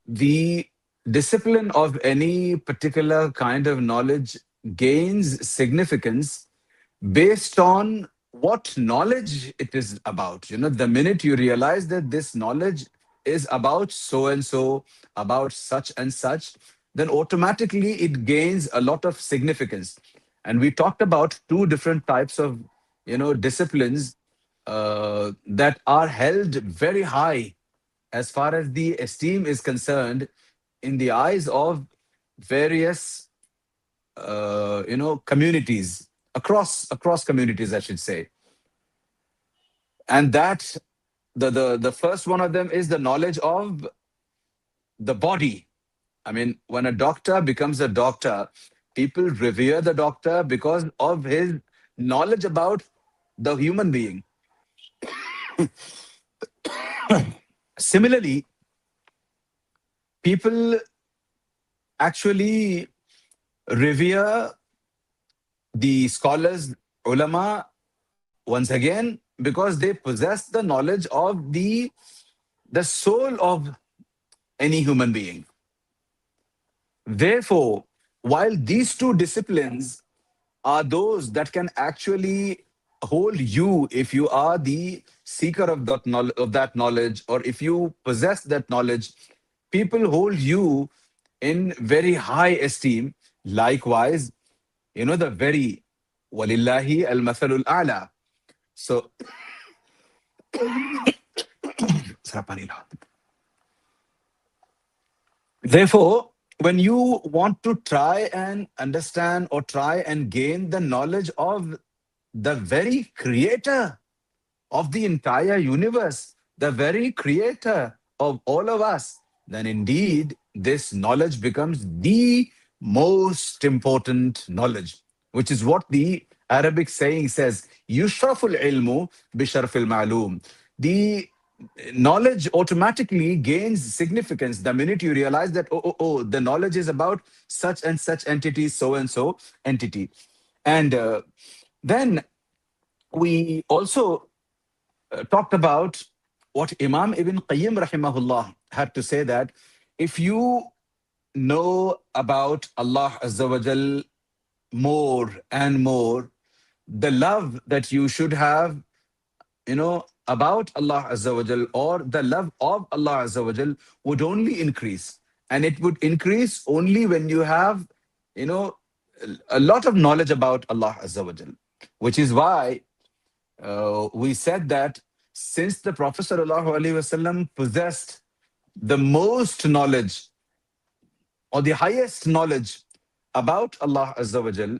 the discipline of any particular kind of knowledge gains significance based on what knowledge it is about. The minute you realize that this knowledge is about so and so, about such and such, then automatically it gains a lot of significance. And we talked about two different types of, disciplines that are held very high as far as the esteem is concerned in the eyes of various communities, across communities, I should say. And that the first one of them is the knowledge of the body. I mean, when a doctor becomes a doctor, people revere the doctor because of his knowledge about the human being. Similarly, people actually revere the scholars, ulama, once again, because they possess the knowledge of the soul of any human being. Therefore, while these two disciplines are those that can actually hold you, if you are the seeker of that knowledge, or if you possess that knowledge, people hold you in very high esteem. Likewise, the very walillahi al-mathalul a'la. So, therefore, when you want to try and understand or try and gain the knowledge of the very creator of the entire universe, the very creator of all of us, then indeed this knowledge becomes the most important knowledge, which is what the Arabic saying says, Yushraful ilmu bisharfil ma'loom. The knowledge automatically gains significance the minute you realize that, oh, the knowledge is about such and such entity, so and so entity. And then we also talked about what Imam Ibn Qayyim rahimahullah had to say, that if you know about Allah Azza wa Jal more and more, the love that you should have, about Allah Azza wa Jal, or the love of Allah Azza wa Jal, would only increase. And it would increase only when you have, you know, a lot of knowledge about Allah Azza wa Jal. Which is why we said that since the Prophet Sallallahu Alaihi Wasallam possessed the most knowledge or the highest knowledge about Allah Azza wa Jal,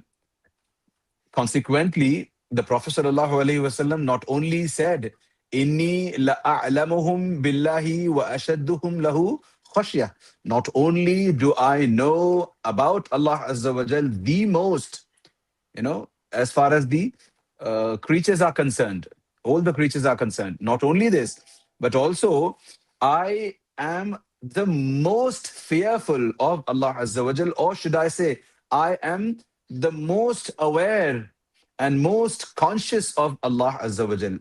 consequently, the Prophet Sallallahu Alaihi Wasallam not only said, Inni la'a'lamuhum billahi wa ashadduhum lahu khashya. Not only do I know about Allah Azza wa Jal the most, as far as the creatures are concerned, all the creatures are concerned. Not only this, but also I am the most fearful of Allah Azza wa Jal, or should I say, I am the most aware and most conscious of Allah Azza wa Jal.